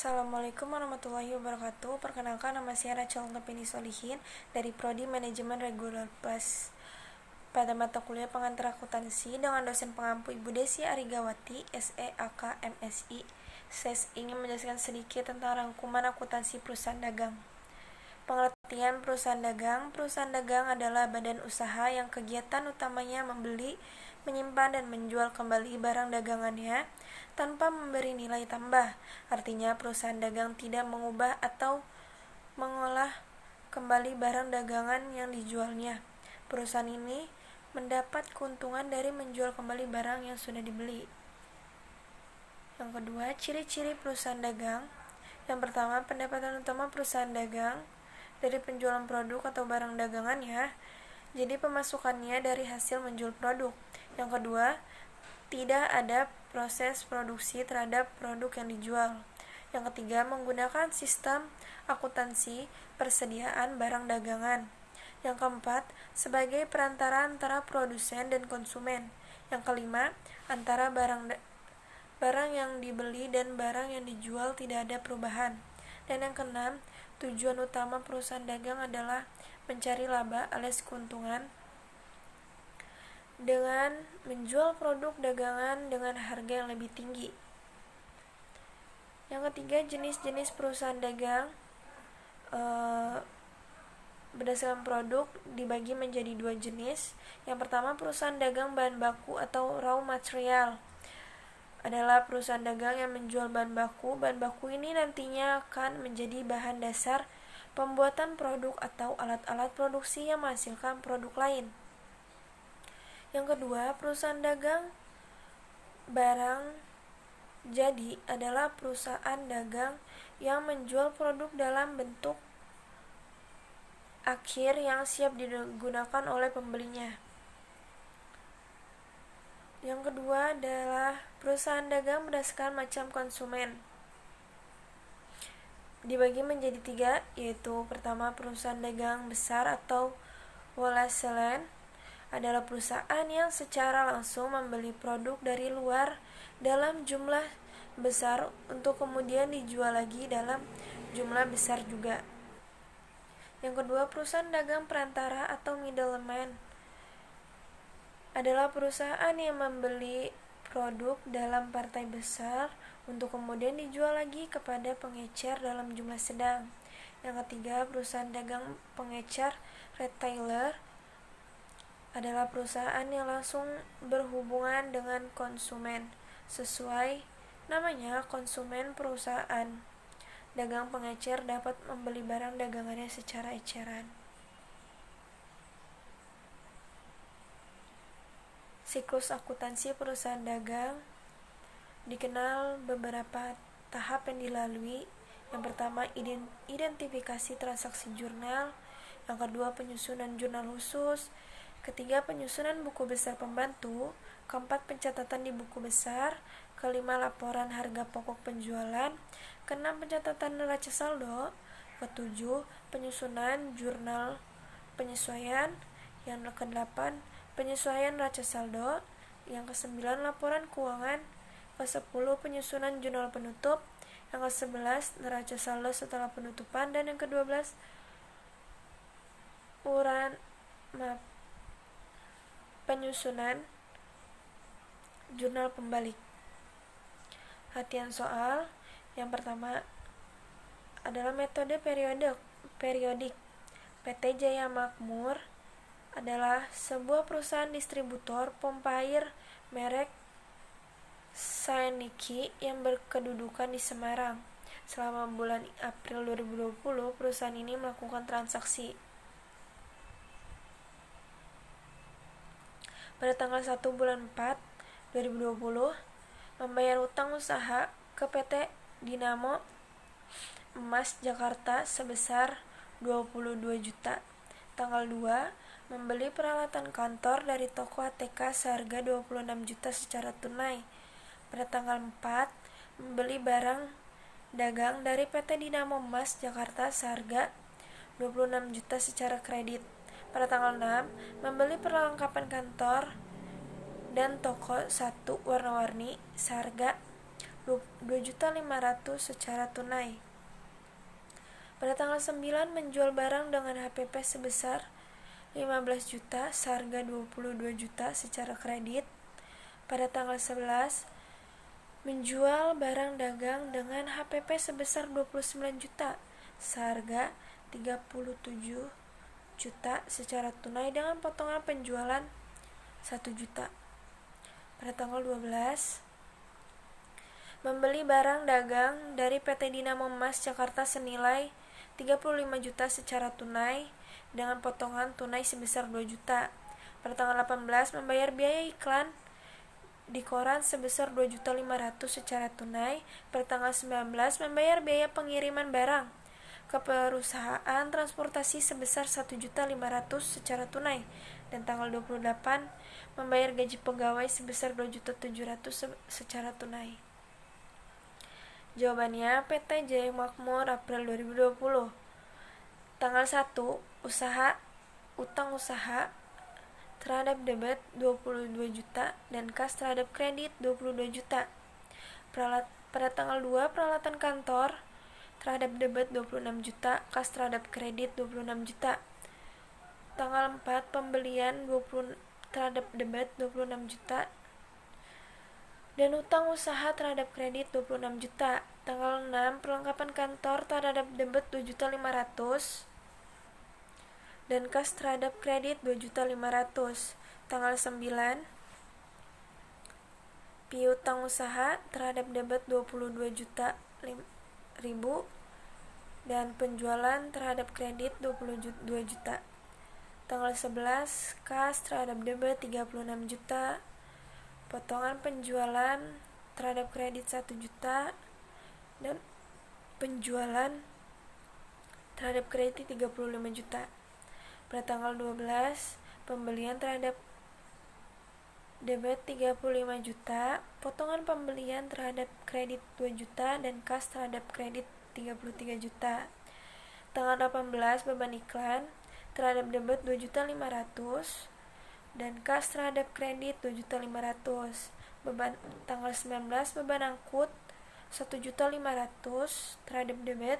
Assalamualaikum warahmatullahi wabarakatuh. Perkenalkan, nama saya Rachel Topini Solihin dari Prodi Manajemen Regular Plus. Pada mata kuliah pengantar akuntansi dengan dosen pengampu Ibu Desi Arigawati, SEAK MSI, saya ingin menjelaskan sedikit tentang rangkuman akuntansi perusahaan dagang. Pengertian perusahaan dagang. Perusahaan dagang adalah badan usaha yang kegiatan utamanya membeli, menyimpan, dan menjual kembali barang dagangannya tanpa memberi nilai tambah. Artinya, perusahaan dagang tidak mengubah atau mengolah kembali barang dagangan yang dijualnya. Perusahaan ini mendapat keuntungan dari menjual kembali barang yang sudah dibeli. Yang kedua, ciri-ciri perusahaan dagang. Yang pertama, pendapatan utama perusahaan dagang dari penjualan produk atau barang dagangannya, jadi pemasukannya dari hasil menjual produk. Yang kedua, tidak ada proses produksi terhadap produk yang dijual. Yang ketiga, menggunakan sistem akuntansi persediaan barang dagangan. Yang keempat, sebagai perantara antara produsen dan konsumen. Yang kelima, antara barang yang dibeli dan barang yang dijual tidak ada perubahan. Dan yang keenam, tujuan utama perusahaan dagang adalah mencari laba alias keuntungan dengan menjual produk dagangan dengan harga yang lebih tinggi. Yang ketiga, jenis-jenis perusahaan dagang berdasarkan produk dibagi menjadi dua jenis. Yang pertama, perusahaan dagang bahan baku atau raw material adalah perusahaan dagang yang menjual bahan baku. Bahan baku ini nantinya akan menjadi bahan dasar pembuatan produk atau alat-alat produksi yang menghasilkan produk lain. Yang kedua, perusahaan dagang barang jadi adalah perusahaan dagang yang menjual produk dalam bentuk akhir yang siap digunakan oleh pembelinya. Yang kedua adalah perusahaan dagang berdasarkan macam konsumen. Dibagi menjadi tiga, yaitu pertama, perusahaan dagang besar atau wholesale adalah perusahaan yang secara langsung membeli produk dari luar dalam jumlah besar untuk kemudian dijual lagi dalam jumlah besar juga. Yang kedua, perusahaan dagang perantara atau middleman adalah perusahaan yang membeli produk dalam partai besar untuk kemudian dijual lagi kepada pengecer dalam jumlah sedang. Yang ketiga, perusahaan dagang pengecer retailer adalah perusahaan yang langsung berhubungan dengan konsumen. Sesuai namanya, konsumen perusahaan dagang pengecer dapat membeli barang dagangannya secara eceran. Siklus akuntansi perusahaan dagang dikenal beberapa tahap yang dilalui. Yang pertama, identifikasi transaksi jurnal. Yang kedua, penyusunan jurnal khusus. Ketiga, penyusunan buku besar pembantu. Keempat, pencatatan di buku besar. Kelima, laporan harga pokok penjualan. Keenam, pencatatan neraca saldo. Ketujuh, penyusunan jurnal penyesuaian. Yang kedelapan, penyesuaian neraca saldo. Yang kesembilan, laporan keuangan. Kesepuluh, penyusunan jurnal penutup. Yang kesebelas, neraca saldo setelah penutupan. Dan yang kedua belas, penyusunan jurnal pembalik. Latihan soal. Yang pertama adalah metode periodik. PT Jaya Makmur adalah sebuah perusahaan distributor pompa air merek Saeniki yang berkedudukan di Semarang. Selama bulan April 2020, perusahaan ini melakukan transaksi. Pada tanggal 1 bulan 4, 2020, membayar utang usaha ke PT Dinamo Emas Jakarta sebesar 22 juta. Tanggal 2, membeli peralatan kantor dari toko ATK seharga 26 juta secara tunai. Pada tanggal 4, membeli barang dagang dari PT Dinamo Emas Jakarta seharga 26 juta secara kredit. Pada tanggal 6, membeli perlengkapan kantor dan toko 1 warna-warni seharga 2.500.000 secara tunai. Pada tanggal 9 menjual barang dengan HPP sebesar 15 juta seharga 22 juta secara kredit. Pada tanggal 11 menjual barang dagang dengan HPP sebesar 29 juta seharga 37 juta secara tunai dengan potongan penjualan 1 juta. Pada tanggal 12 membeli barang dagang dari PT Dinamo Emas Jakarta senilai 35 juta secara tunai dengan potongan tunai sebesar 2 juta. Pada tanggal 18 membayar biaya iklan di koran sebesar 2.500.000 secara tunai. Pada tanggal 19 membayar biaya pengiriman barang ke perusahaan transportasi sebesar 1.500.000 secara tunai. Dan tanggal 28 membayar gaji pegawai sebesar 2.700.000 secara tunai. Jawabannya PT Jaya Makmur April 2020. Tanggal 1 utang usaha terhadap debit 22 juta dan kas terhadap kredit 22 juta. Pada tanggal 2 peralatan kantor terhadap debit 26 juta, kas terhadap kredit 26 juta. Tanggal 4 pembelian terhadap debit 26 juta dan utang usaha terhadap kredit 26 juta. Tanggal 6 perlengkapan kantor terhadap debit 2.500.000 dan kas terhadap kredit 2.500.000. Tanggal 9 piutang usaha terhadap debit 22 juta ribu dan penjualan terhadap kredit 22 juta. Tanggal 11 kas terhadap debit 36 juta, potongan penjualan terhadap kredit 1 juta dan penjualan terhadap kredit 35 juta. Pada tanggal 12 pembelian terhadap debit 35 juta, potongan pembelian terhadap kredit 2 juta dan kas terhadap kredit 33 juta. Tanggal 18 beban iklan terhadap debit 2.500.000 dan kas terhadap kredit 2.500.000. Tanggal 19 beban angkut 1.500.000 terhadap debit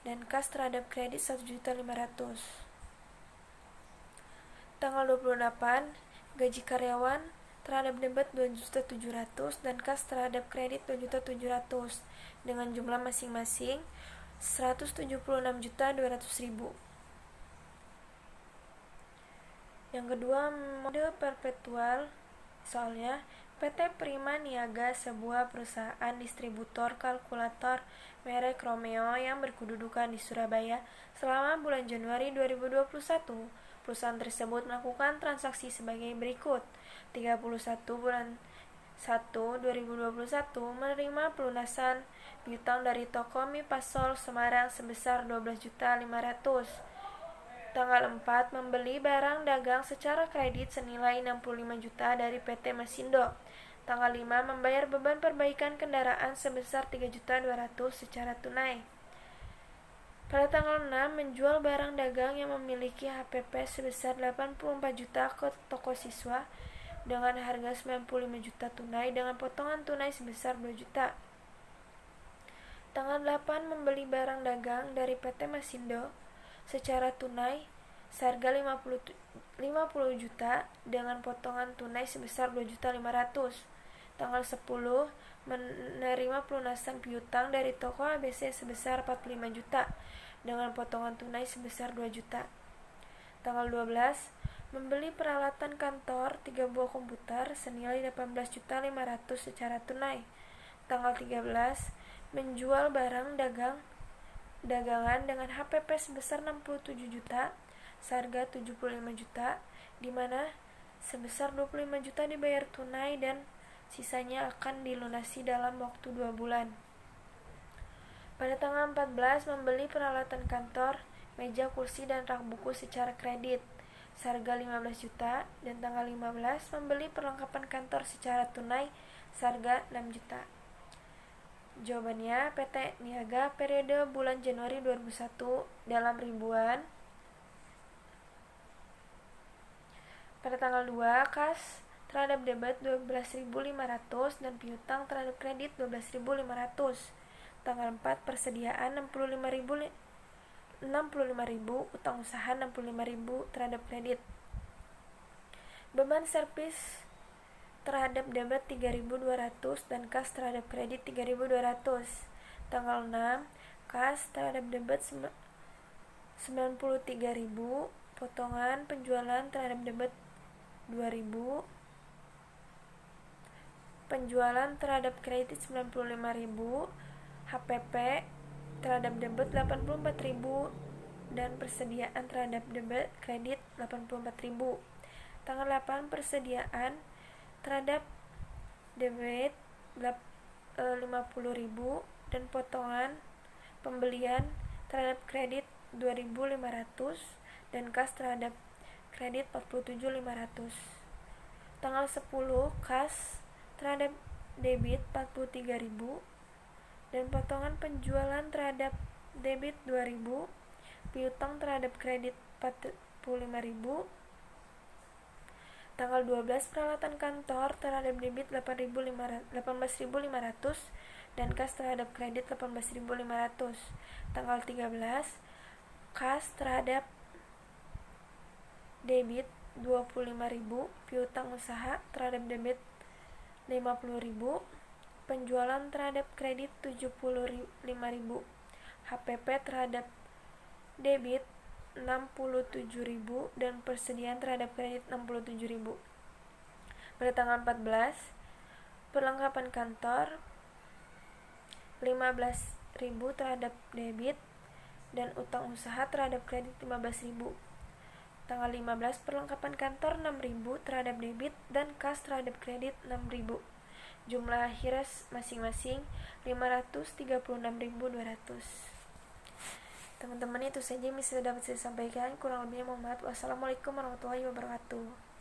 dan kas terhadap kredit 1.500.000. Tanggal 28 gaji karyawan terhadap debit 2.700.000 dan kas terhadap kredit 2.700.000 dengan jumlah masing-masing 176.200.000. Yang kedua, mode perpetual. Soalnya, PT Prima Niaga, sebuah perusahaan distributor kalkulator merek Romeo yang berkedudukan di Surabaya, selama bulan Januari 2021, perusahaan tersebut melakukan transaksi sebagai berikut. 31 bulan 1 2021 menerima pelunasan piutang dari toko mie Pasol Semarang sebesar 12.500.000. Tanggal 4 membeli barang dagang secara kredit senilai 65 juta dari PT Masindo. Tanggal 5 membayar beban perbaikan kendaraan sebesar 3.200.000 secara tunai. Pada tanggal 6 menjual barang dagang yang memiliki HPP sebesar 84 juta ke toko siswa dengan harga 95 juta tunai dengan potongan tunai sebesar 2 juta. Tanggal 8 membeli barang dagang dari PT Masindo secara tunai seharga 50 juta dengan potongan tunai sebesar 2.500.000. Tanggal 10 menerima pelunasan piutang dari toko ABC sebesar 45 juta dengan potongan tunai sebesar 2 juta. Tanggal 12 membeli peralatan kantor 3 buah komputer senilai 18.500.000 secara tunai. Tanggal 13 menjual barang dagangan dengan HPP sebesar 67 juta seharga 75 juta, di mana sebesar 25 juta dibayar tunai dan sisanya akan dilunasi dalam waktu 2 bulan. Pada tanggal 14 membeli peralatan kantor, meja, kursi, dan rak buku secara kredit seharga 15 juta dan tanggal 15 membeli perlengkapan kantor secara tunai seharga 6 juta. Jawabannya PT Niaga periode bulan Januari 2001 dalam ribuan. Pada tanggal 2 kas terhadap debit 12.500 dan piutang terhadap kredit 12.500. Tanggal 4 persediaan 65.000, utang usaha 65.000 terhadap kredit. Beban servis terhadap debit 3.200 dan kas terhadap kredit 3.200. Tanggal 6 kas terhadap debit 93.000, potongan penjualan terhadap debit 2.000, penjualan terhadap kredit 95.000, HPP terhadap debit 84.000 dan persediaan terhadap debit kredit 84.000. Tanggal 8 persediaan terhadap debit 50.000 dan potongan pembelian terhadap kredit 2.500 dan kas terhadap kredit 47.500. Tanggal 10 kas terhadap debit 43.000 dan potongan penjualan terhadap debit 2.000, piutang terhadap kredit 45.000. Tanggal 12 peralatan kantor terhadap debit 18.500 dan kas terhadap kredit 18.500. Tanggal 13 kas terhadap debit 25.000, piutang usaha terhadap debit 50.000, penjualan terhadap kredit 75.000, HPP terhadap debit 67.000 dan persediaan terhadap kredit 67.000. Pada tanggal 14 perlengkapan kantor 15.000 terhadap debit dan utang usaha terhadap kredit 15.000. Tanggal 15 perlengkapan kantor 6.000 terhadap debit dan kas terhadap kredit 6.000. Jumlah akhir masing-masing 536.200. Teman-teman, itu saja yang bisa dapat saya sampaikan. Kurang lebihnya mohon maaf. Wassalamualaikum warahmatullahi wabarakatuh.